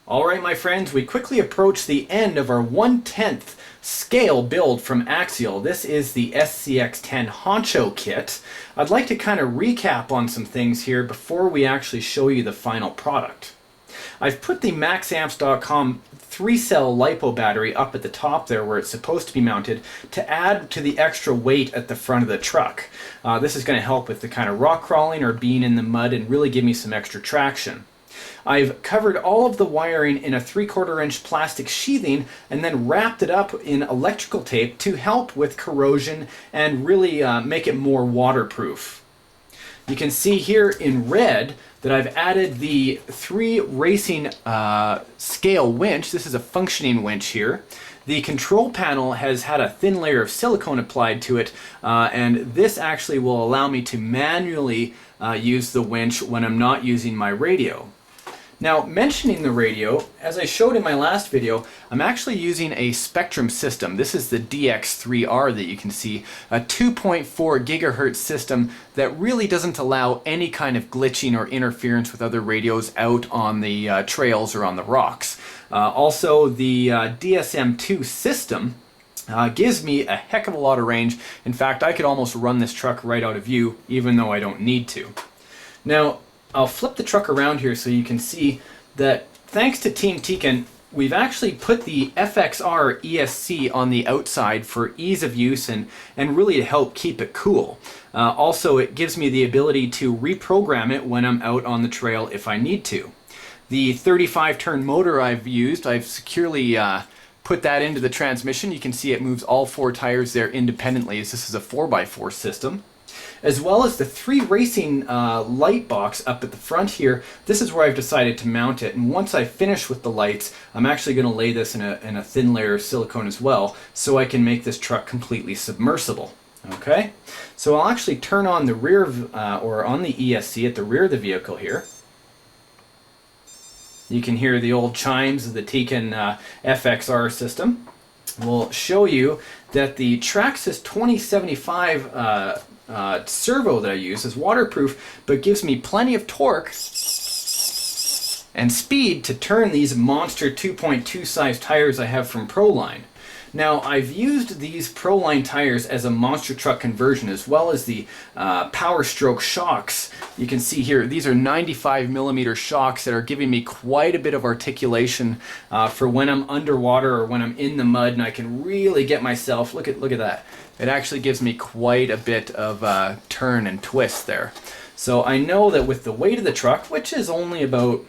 Alright my friends, we quickly approach the end of our 1/10 scale build from Axial. This is the Scx10 Honcho kit. I'd like to kind of recap on some things here before we actually show you the final product. I've put the maxamps.com 3-cell LiPo battery up at the top there where it's supposed to be mounted to add to the extra weight at the front of the truck. This is going to help with the kind of rock crawling or being in the mud and really give me some extra traction. I've covered all of the wiring in a 3/4 inch plastic sheathing and then wrapped it up in electrical tape to help with corrosion and really make it more waterproof. You can see here in red that I've added the 3 racing scale winch. This is a functioning winch here. The control panel has had a thin layer of silicone applied to it, and this actually will allow me to manually use the winch when I'm not using my radio. Now, mentioning the radio, as I showed in my last video, I'm actually using a Spectrum system. This is the DX3R that you can see, a 2.4 gigahertz system that really doesn't allow any kind of glitching or interference with other radios out on the trails or on the rocks. Also, the DSM2 system gives me a heck of a lot of range. In fact, I could almost run this truck right out of view, even though I don't need to. Now, I'll flip the truck around here so you can see that thanks to Team Tekin, we've actually put the FXR ESC on the outside for ease of use and really to help keep it cool. Also, it gives me the ability to reprogram it when I'm out on the trail if I need to. The 35-turn motor I've used, I've securely put that into the transmission. You can see it moves all 4 tires there independently as this is a 4x4 system. As well as the 3 racing light box up at the front here. This is where I've decided to mount it, and once I finish with the lights, I'm actually going to lay this in a thin layer of silicone as well, so I can make this truck completely submersible. Okay, so I'll actually turn on the rear or on the ESC at the rear of the vehicle here. You can hear the old chimes of the Tekin FXR system. We'll show you that the Traxxas 2075 servo that I use is waterproof, but gives me plenty of torque and speed to turn these monster 2.2 size tires I have from Proline. Now, I've used these Proline tires as a monster truck conversion, as well as the Power Stroke shocks. You can see here, these are 95mm shocks that are giving me quite a bit of articulation for when I'm underwater or when I'm in the mud, and I can really get myself, look at that. It actually gives me quite a bit of turn and twist there. So I know that with the weight of the truck, which is only about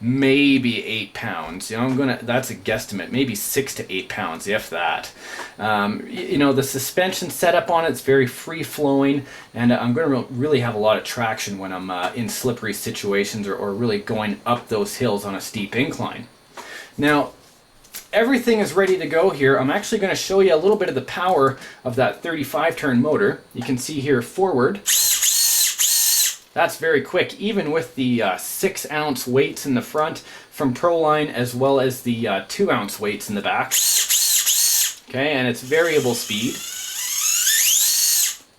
maybe 8 pounds, you know, that's a guesstimate, maybe 6 to 8 pounds, if that. You know, the suspension setup on it's very free flowing, and I'm going to really have a lot of traction when I'm in slippery situations or really going up those hills on a steep incline. Now, everything is ready to go here. I'm actually going to show you a little bit of the power of that 35-turn motor. You can see here forward. That's very quick, even with the 6-ounce weights in the front from Proline, as well as the 2-ounce weights in the back. Okay, and it's variable speed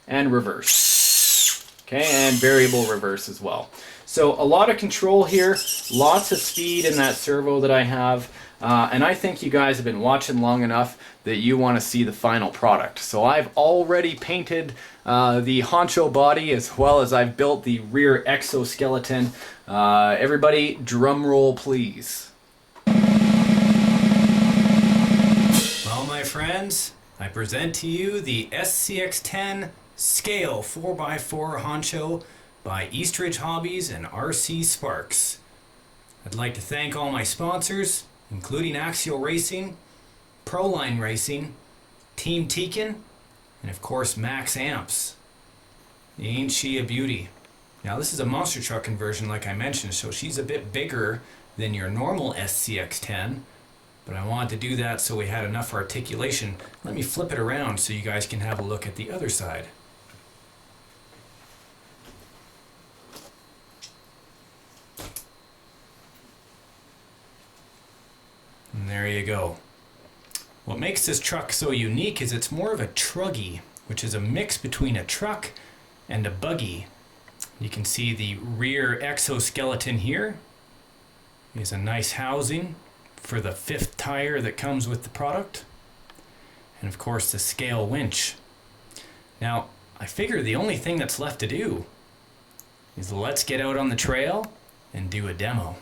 and reverse. Okay, and variable reverse as well. So a lot of control here, lots of speed in that servo that I have. And I think you guys have been watching long enough that you want to see the final product. So I've already painted the Honcho body, as well as I've built the rear exoskeleton. Everybody, drum roll please. Well, my friends, I present to you the Scx10 Scale 4x4 Honcho by Eastridge Hobbies and RCSparks. I'd like to thank all my sponsors, including Axial Racing, Proline Racing, Team Tekin, and of course Max Amps. Ain't she a beauty? Now this is a monster truck conversion like I mentioned, so she's a bit bigger than your normal Scx10, but I wanted to do that so we had enough articulation. Let me flip it around so you guys can have a look at the other side. And there you go. What makes this truck so unique is it's more of a truggy, which is a mix between a truck and a buggy. You can see the rear exoskeleton here. is a nice housing for the 5th tire that comes with the product. And of course the scale winch. Now, I figure the only thing that's left to do is let's get out on the trail and do a demo.